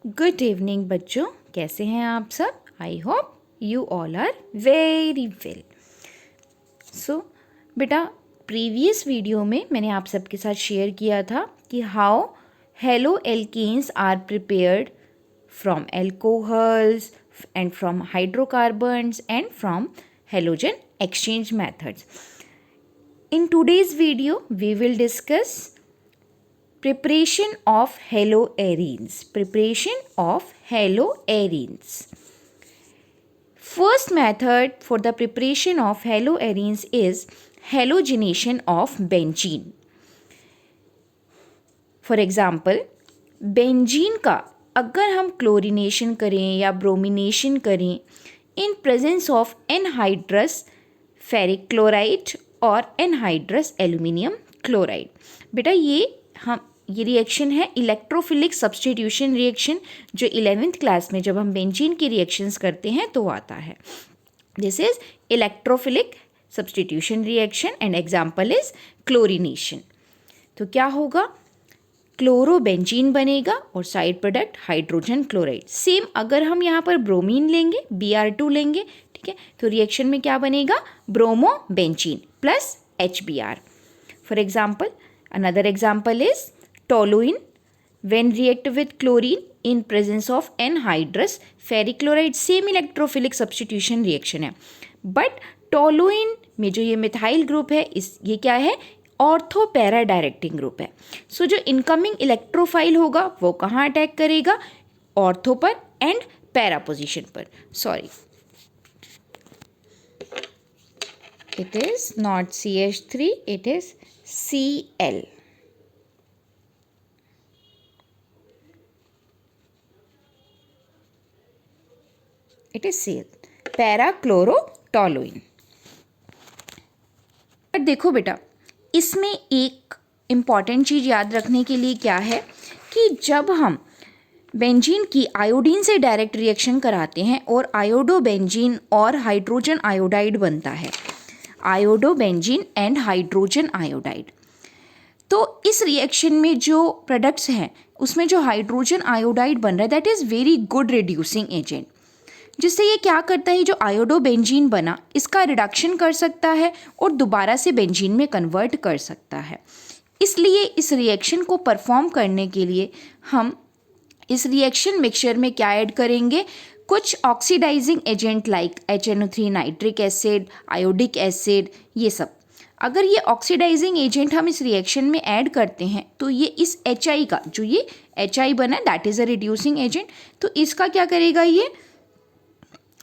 Good evening बच्चों, कैसे हैं आप सब? I hope you all are very well. So बेटा, प्रीवियस वीडियो में मैंने आप सबके साथ शेयर किया था कि how haloalkanes are prepared from alcohols and from hydrocarbons and from halogen exchange methods. In today's video, we will discuss preparation of haloarenes. Preparation of haloarenes. First method for the preparation of haloarenes is halogenation of benzene. For example, benzene का अगर हम chlorination करें या bromination करें in presence of anhydrous ferric chloride और anhydrous aluminium chloride. बेटा ये reaction है इलेक्ट्रोफिलिक सब्स्टिट्यूशन रिएक्शन, जो 11th क्लास में जब हम बेंजीन की रिएक्शंस करते हैं तो आता है. This is electrophilic substitution reaction and example is chlorination. तो क्या होगा? क्लोरोबेंजीन बनेगा और side product hydrogen chloride. Same अगर हम यहाँ पर ब्रोमीन लेंगे, Br2 लेंगे, ठीक है, तो रिएक्शन में क्या बनेगा? Bromobenzene plus HBr. For example, another example is toluene when react with chlorine in presence of anhydrous ferric chloride. Same electrophilic substitution reaction है, बट टोलुइन में जो ये मिथाइल ग्रुप है ये क्या है? ऑर्थो पैरा डायरेक्टिंग ग्रुप है. सो जो इनकमिंग इलेक्ट्रोफाइल होगा वो कहाँ अटैक करेगा? ऑर्थो पर एंड पैरा पोजीशन पर. Sorry, it is not CH3, it is Cl. It is Cl, parachlorotoluene. But देखो बेटा, इसमें एक इम्पॉर्टेंट चीज़ याद रखने के लिए क्या है कि जब हम बेंजीन की आयोडीन से डायरेक्ट रिएक्शन कराते हैं और आयोडोबेंजीन और हाइड्रोजन आयोडाइड बनता है, आयोडोबेंजीन एंड हाइड्रोजन आयोडाइड. तो इस रिएक्शन में जो प्रोडक्ट्स हैं उसमें जो हाइड्रोजन आयोडाइड बन रहा है that is very good reducing agent, जिससे ये क्या करता है, जो आयोडोबेंजीन बना इसका रिडक्शन कर सकता है और दोबारा से बेंजीन में कन्वर्ट कर सकता है. इसलिए इस रिएक्शन को परफॉर्म करने के लिए हम इस रिएक्शन मिक्सचर में क्या ऐड करेंगे? कुछ oxidising agent like HNO3 nitric acid, iodic acid, ये सब. अगर ये ऑक्सीडाइजिंग एजेंट हम इस रिएक्शन में ऐड करते हैं तो ये इस HI का, जो ये HI बना that is a reducing agent, तो इसका क्या करेगा? ये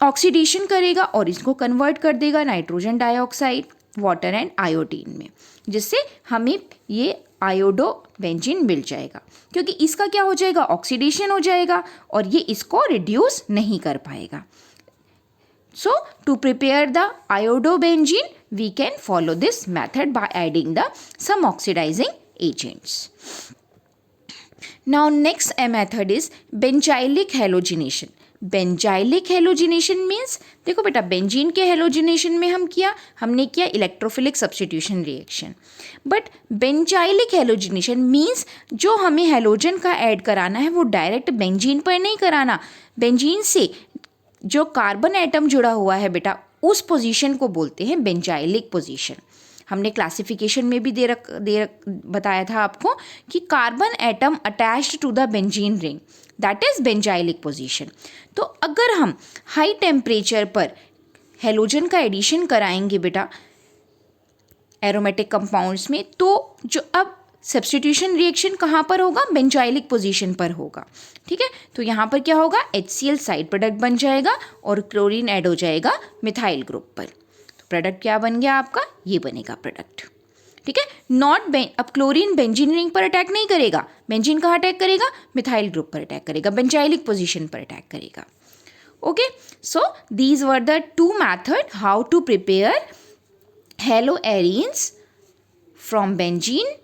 ऑक्सीडेशन करेगा और इसको कन्वर्ट कर देगा nitrogen dioxide, water and iodine में, जिससे हमें ये आयोडोबेंजीन मिल जाएगा. क्योंकि इसका क्या हो जाएगा? ऑक्सीडेशन हो जाएगा और ये इसको रिड्यूस नहीं कर पाएगा. So to prepare the iodobenzene we can follow this method by adding the some oxidizing agents. Now next method is benzylic halogenation. Benzylic halogenation means, देखो बेटा, बेंजीन के हेलोजिनेशन में हमने किया electrophilic substitution reaction, but benzylic halogenation means जो हमें halogen का add कराना है वो डायरेक्ट बेंजीन पर नहीं कराना. बेंजीन से जो कार्बन एटम जुड़ा हुआ है बेटा, उस पोजीशन को बोलते हैं बेंजाइलिक पोजीशन. हमने क्लासिफिकेशन में भी बताया था आपको कि carbon atom attached to the benzene ring, that is benzylic position. तो अगर हम हाई टेम्परेचर पर हेलोजन का एडिशन कराएंगे बेटा एरोमेटिक कंपाउंड्स में, तो जो अब सब्स्टिट्यूशन रिएक्शन कहाँ पर होगा? बेंजाइलिक पोजीशन पर होगा. ठीक है, तो यहाँ पर क्या होगा? HCl साइड प्रोडक्ट बन जाएगा और क्लोरीन ऐड हो जाएगा मिथाइल ग्रुप पर. तो प्रोडक्ट क्या बन गया आपका? ये बनेगा प्रोडक्ट. ठीक है, अब क्लोरीन बेंजीन रिंग पर अटैक नहीं करेगा. बेंजीन कहाँ अटैक करेगा? मिथाइल ग्रुप पर अटैक करेगा, बेंजाइलिक पोजीशन पर अटैक करेगा. Okay, so these were the two method how to prepare haloarenes from benzene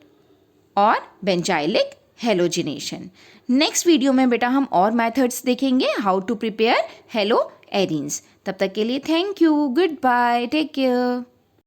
और बेंजाइलिक हेलोजिनेशन. नेक्स्ट वीडियो में बेटा हम और मेथड्स देखेंगे हाउ टू प्रिपेयर हेलोएरीन्स. तब तक के लिए thank you, goodbye, take care.